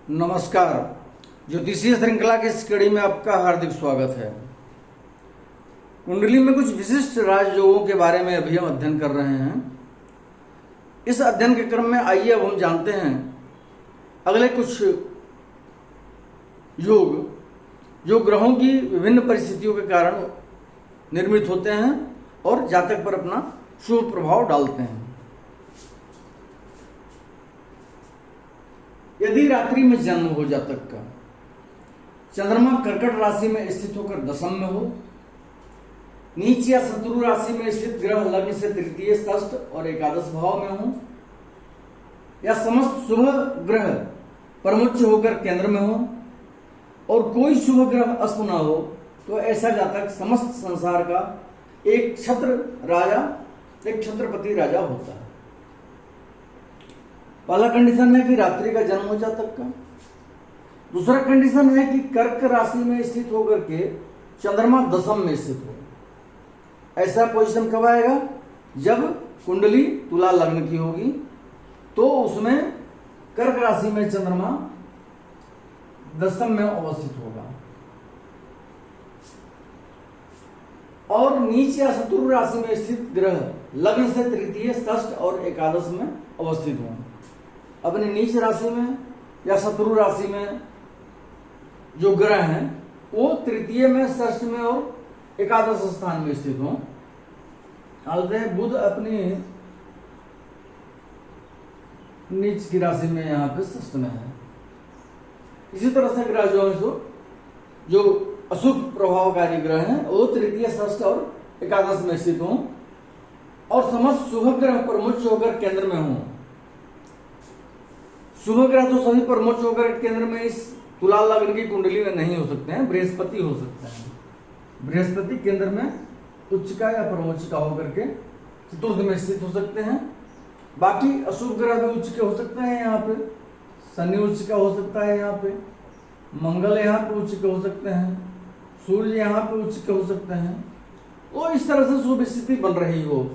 नमस्कार। ज्योतिषीय श्रृंखला की इस कड़ी में आपका हार्दिक स्वागत है। कुंडली में कुछ विशिष्ट राजयोगों के बारे में अभी हम अध्ययन कर रहे हैं। इस अध्ययन के क्रम में आइए अब हम जानते हैं अगले कुछ योग जो ग्रहों की विभिन्न परिस्थितियों के कारण निर्मित होते हैं और जातक पर अपना शुभ प्रभाव डालते हैं। यदि रात्रि में जन्म हो जातक का, चंद्रमा कर्कट राशि में स्थित होकर दशम में हो, नीच या शत्रु राशि में स्थित ग्रह लग्न से तृतीय, षष्ठ और एकादश भाव में हो, या समस्त शुभ ग्रह परमुच्च होकर केंद्र में हो और कोई शुभ ग्रह अस्त न हो, तो ऐसा जातक समस्त संसार का एक छत्रपति राजा होता है। पहला कंडीशन है कि रात्रि का जन्म हो जातक का। दूसरा कंडीशन है कि कर्क राशि में स्थित होकर के चंद्रमा दशम में स्थित हो। ऐसा पोजीशन कब आएगा? जब कुंडली तुला लग्न की होगी तो उसमें कर्क राशि में चंद्रमा दशम में अवस्थित होगा और नीच या शत्रु राशि में स्थित ग्रह लग्न से तृतीय, षष्ठ और एकादश में अवस्थित होंगे। अपने नीच राशि में या शत्रु राशि में जो ग्रह हैं वो तृतीय में, षष्ठ में और एकादश स्थान में स्थित हों। बुध अपनी नीच की राशि में यहाँ पे षष्ठ में है। इसी तरह से ग्रह जो है जो अशुभ प्रभावकारी ग्रह हैं वो तृतीय, षष्ठ और एकादश में स्थित हों और समस्त शुभ ग्रह प्रमुख होकर केंद्र में हों। शुभ ग्रह तो सभी प्रमुख होकर केंद्र में इस तुला लग्न की कुंडली में नहीं हो सकते हैं। बृहस्पति हो सकते हैं। बृहस्पति केंद्र में उच्च का या प्रमुख का होकर के चतुर्थ में स्थित हो सकते हैं। बाकी अशुभ ग्रह भी उच्च के हो सकते हैं। यहाँ पे शनि उच्च का हो सकता है, यहाँ पे मंगल यहाँ पे उच्च के हो सकते हैं, सूर्य यहाँ पे उच्च के हो सकते हैं। तो इस तरह से शुभ स्थिति बन रही हो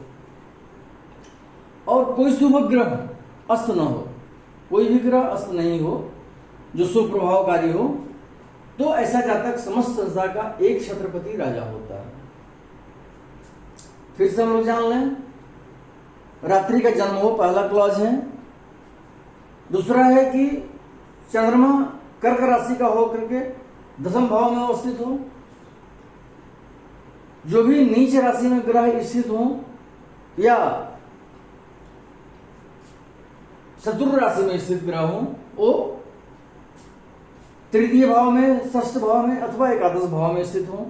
और कोई शुभ ग्रह अस्त न हो, कोई भी ग्रह अस्त नहीं हो जो शुभ प्रभावकारी हो, तो ऐसा जातक समस्त संसार का एक छत्रपति राजा होता है। फिर से हम लोग जान लें, रात्रि का जन्म हो, पहला क्लॉज है। दूसरा है कि चंद्रमा कर्क राशि का हो करके दशम भाव में अवस्थित हो। जो भी नीच राशि में ग्रह स्थित हो या शत्रु राशि में स्थित ग्रह हो, वो तृतीय भाव में, षष्ठ भाव में अथवा एकादश भाव में स्थित हो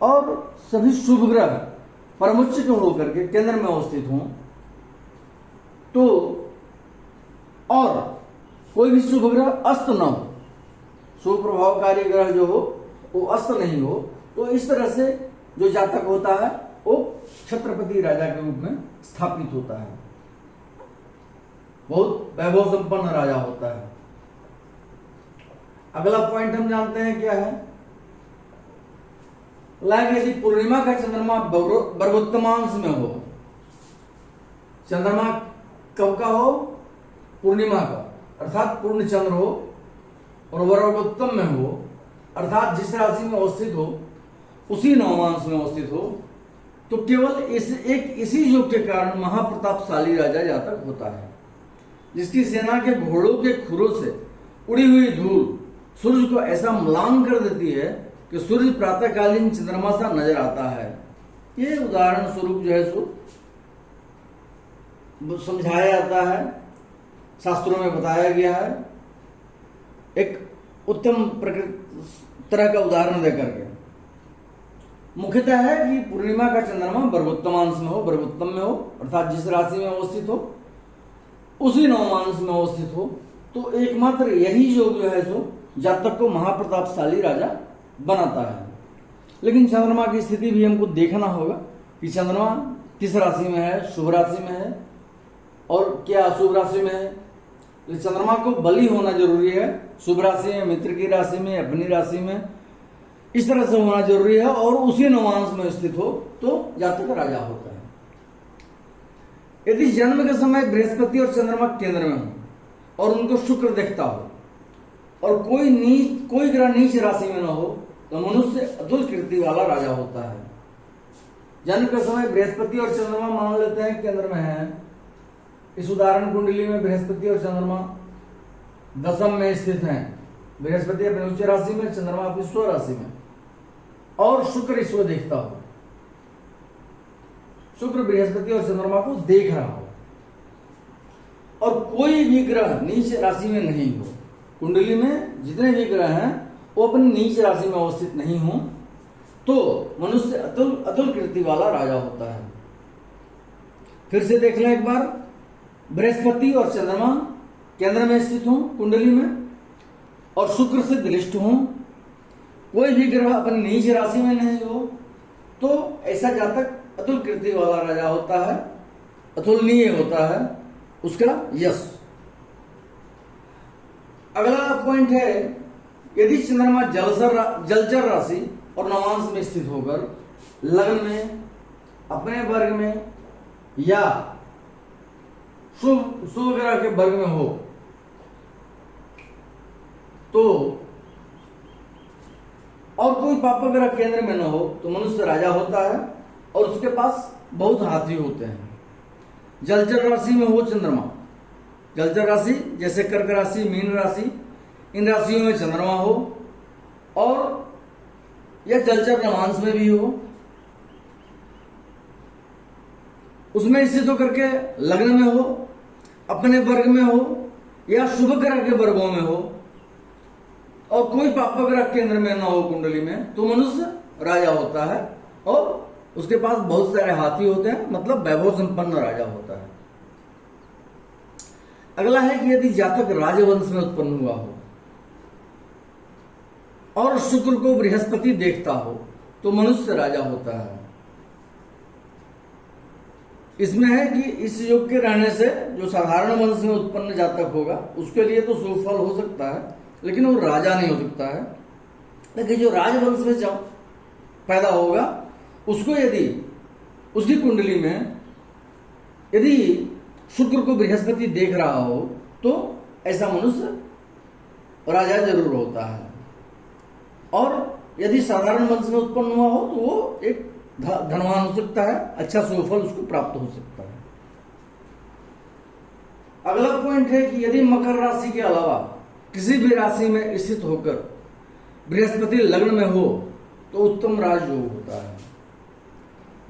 और सभी शुभ ग्रह परमुच्च के होकर के केंद्र में अवस्थित हो, तो और कोई भी शुभ ग्रह अस्त न हो, शुभ प्रभावकारी ग्रह जो हो वो अस्त नहीं हो, तो इस तरह से जो जातक होता है वो छत्रपति राजा के रूप में स्थापित होता है, बहुत वैभव संपन्न राजा होता है। अगला पॉइंट हम जानते हैं क्या है। यदि पूर्णिमा का चंद्रमा वर्गोत्तमांश में हो, चंद्रमा कब का हो? पूर्णिमा का, अर्थात पूर्ण चंद्र हो और वर्गोत्तम में हो, अर्थात जिस राशि में अवस्थित हो उसी नवमांश में अवस्थित हो, तो केवल इसी योग के कारण महाप्रतापशाली राजा जातक होता है, जिसकी सेना के घोड़ों के खुरों से उड़ी हुई धूल सूर्य को ऐसा म्लान कर देती है कि सूर्य प्रातःकालीन चंद्रमा सा नजर आता है। ये उदाहरण स्वरूप जो है सो समझाया जाता है, शास्त्रों में बताया गया है, एक उत्तम तरह का उदाहरण देकर के। मुख्यतः है कि पूर्णिमा का चंद्रमा वर्गोत्तमांश में हो, वर्गोत्तम में हो, अर्थात जिस राशि में अवस्थित हो उसी नवमांश में अवस्थित हो, तो एकमात्र यही योग जो है सो जातक को महाप्रतापशाली राजा बनाता है। लेकिन चंद्रमा की स्थिति भी हमको देखना होगा कि चंद्रमा किस राशि में है, शुभ राशि में है और क्या अशुभ राशि में है। तो चंद्रमा को बली होना जरूरी है, शुभ राशि में, मित्र की राशि में, अपनी राशि में, इस तरह से होना जरूरी है और उसी नवमांश में स्थित हो तो जातक राजा होता है। यदि जन्म के समय बृहस्पति और चंद्रमा केंद्र में हो और उनको शुक्र देखता हो और कोई ग्रह नीच राशि में न हो तो मनुष्य अतुल कीर्ति वाला राजा होता है। जन्म के समय बृहस्पति और चंद्रमा मान लेते हैं केंद्र में है। इस उदाहरण कुंडली में बृहस्पति और चंद्रमा दशम में स्थित हैं। बृहस्पति अपनी उच्च राशि में, चंद्रमा अपनी स्व राशि में, और शुक्र ईश्वर देखता हो। शुक्र बृहस्पति और चंद्रमा को देख रहा हो और कोई भी ग्रह नीच राशि में नहीं हो। कुंडली में जितने भी ग्रह हैं वो अपनी नीच राशि में अवस्थित नहीं हो तो मनुष्य अतुल कीर्ति वाला राजा होता है। फिर से देख लें एक बार, बृहस्पति और चंद्रमा केंद्र में स्थित हो कुंडली में और शुक्र से दृष्ट हो, कोई भी ग्रह अपनी नीच राशि में नहीं हो तो ऐसा जातक अतुल कीर्ति वाला राजा होता है, अतुलनीय होता है उसका यश। अगला पॉइंट है, यदि चंद्रमा जलचर राशि और नवांश में स्थित होकर लग्न में, अपने वर्ग में या शुभ ग्रह के वर्ग में हो तो, और कोई पाप ग्रह केंद्र में न हो तो मनुष्य राजा होता है और उसके पास बहुत हाथी होते हैं। जलचर राशि में हो चंद्रमा, जलचर राशि जैसे कर्क राशि, मीन राशि, इन राशियों में चंद्रमा हो और या जलचर नवांश में भी हो, उसमें स्थित होकर के लग्न में हो, अपने वर्ग में हो या शुभ ग्रह के वर्गों में हो और कोई पाप ग्रह केंद्र में न हो कुंडली में तो मनुष्य राजा होता है और उसके पास बहुत सारे हाथी होते हैं, मतलब वैभव संपन्न राजा होता है। अगला है कि यदि जातक राजवंश में उत्पन्न हुआ हो और शुक्र को बृहस्पति देखता हो तो मनुष्य राजा होता है। इसमें है कि इस योग के रहने से जो साधारण वंश में उत्पन्न जातक होगा उसके लिए तो शुभ फल हो सकता है लेकिन वो राजा नहीं हो सकता है। लेकिन जो राजवंश में जब पैदा होगा उसको यदि उसकी कुंडली में यदि शुक्र को बृहस्पति देख रहा हो तो ऐसा मनुष्य राजा जरूर होता है। और यदि साधारण वंश में उत्पन्न हुआ हो तो वो एक धनवान हो सकता है, अच्छा सुफल उसको प्राप्त हो सकता है। अगला पॉइंट है कि यदि मकर राशि के अलावा किसी भी राशि में स्थित होकर बृहस्पति लग्न में हो तो उत्तम राजयोग होता है।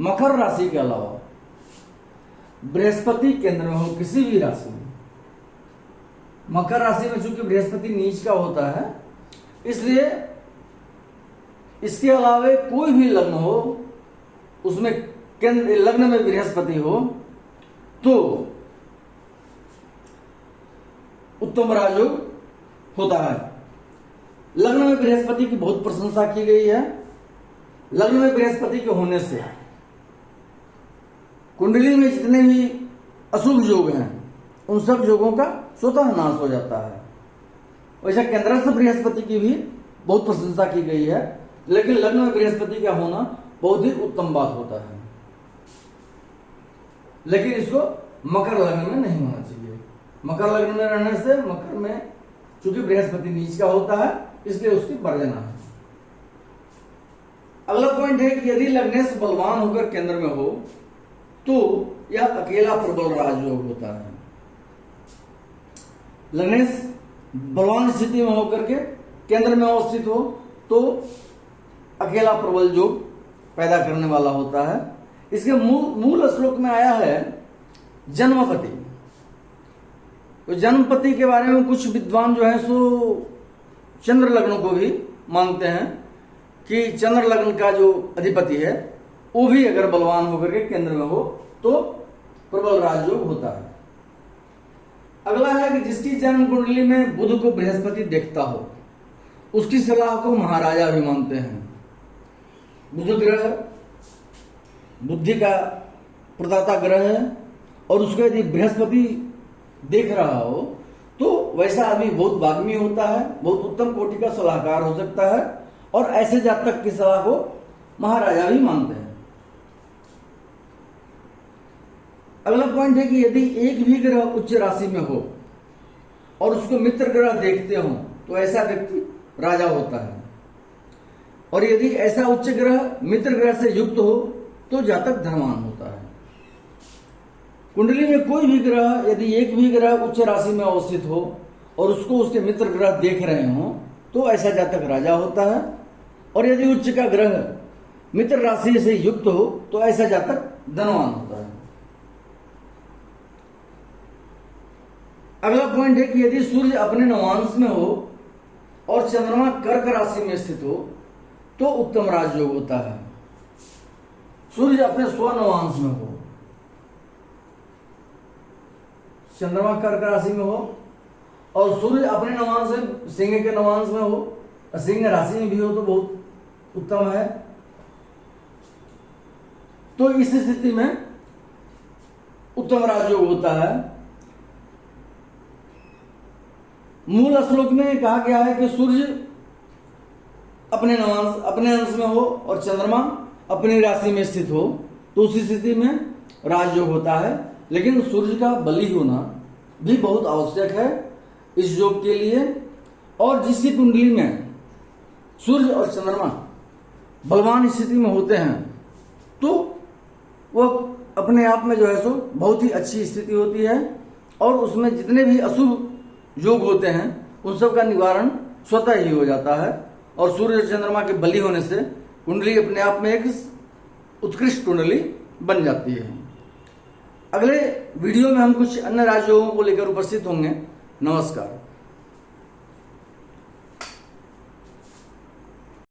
मकर राशि के अलावा बृहस्पति केंद्र में हो किसी भी राशि में, मकर राशि में चूंकि बृहस्पति नीच का होता है इसलिए इसके अलावा कोई भी लग्न हो उसमें केंद्र लग्न में बृहस्पति हो तो उत्तम राजयोग होता है। लग्न में बृहस्पति की बहुत प्रशंसा की गई है। लग्न में बृहस्पति के होने से कुंडली में जितने भी अशुभ योग हैं उन सब योगों का स्वतः नाश हो जाता है। वैसे केंद्रस्थ बृहस्पति की भी बहुत प्रशंसा की गई है लेकिन लग्न में बृहस्पति का होना बहुत ही उत्तम बात होता है। लेकिन इसको मकर लग्न में नहीं होना चाहिए। मकर लग्न में रहने से मकर में चूंकि बृहस्पति नीच का होता है इसलिए उसकी वर्जना है। अगला पॉइंट है कि यदि लग्नेश बलवान होकर केंद्र में हो तो यह अकेला प्रबल राजयोग होता है। लग्नेश बलवान स्थिति में होकर के केंद्र में अवस्थित हो तो अकेला प्रबल योग पैदा करने वाला होता है। इसके मूल श्लोक में आया है जन्मपति। तो जन्मपति के बारे में कुछ विद्वान जो है सो चंद्र लग्न को भी मानते हैं कि चंद्र लग्न का जो अधिपति है वो भी अगर बलवान होकर के केंद्र में हो तो प्रबल राजयोग होता है। अगला है कि जिसकी जन्म कुंडली में बुध को बृहस्पति देखता हो उसकी सलाह को महाराजा भी मानते हैं। बुध ग्रह बुद्धि का प्रदाता ग्रह है और उसको यदि बृहस्पति देख रहा हो तो वैसा आदमी बहुत वाग्मी होता है, बहुत उत्तम कोटि का सलाहकार हो सकता है और ऐसे जातक की सलाह को महाराजा भी मानते हैं। अगला पॉइंट है कि यदि एक भी ग्रह उच्च राशि में हो और उसको मित्र ग्रह देखते हो तो ऐसा व्यक्ति राजा होता है। और यदि ऐसा उच्च ग्रह मित्र ग्रह से युक्त हो तो जातक धनवान होता है। कुंडली में कोई भी ग्रह, यदि एक भी ग्रह उच्च राशि में अवस्थित हो और उसको उसके मित्र ग्रह देख रहे हो तो ऐसा जातक राजा होता है। और यदि उच्च का ग्रह मित्र राशि से युक्त हो तो ऐसा जातक धनवान होता है। अगला पॉइंट है कि यदि सूर्य अपने नवांश में हो और चंद्रमा कर्क राशि में स्थित हो तो उत्तम राजयोग होता है। सूर्य अपने स्वनवांश में हो, चंद्रमा कर्क राशि में हो और सूर्य अपने नवांश में सिंह के नवांश में हो, सिंह राशि में भी हो तो बहुत उत्तम है। तो इस स्थिति में उत्तम राजयोग होता है। मूल श्लोक में कहा गया है कि सूर्य अपने अंश में हो और चंद्रमा अपनी राशि में स्थित हो तो उसी स्थिति में राजयोग होता है। लेकिन सूर्य का बली होना भी बहुत आवश्यक है इस योग के लिए। और जिसकी कुंडली में सूर्य और चंद्रमा बलवान स्थिति में होते हैं तो वह अपने आप में जो है सो बहुत ही अच्छी स्थिति होती है और उसमें जितने भी अशुभ योग होते हैं उन सब का निवारण स्वतः ही हो जाता है। और सूर्य और चंद्रमा के बली होने से कुंडली अपने आप में एक उत्कृष्ट कुंडली बन जाती है। अगले वीडियो में हम कुछ अन्य राजयोगों को लेकर उपस्थित होंगे। नमस्कार।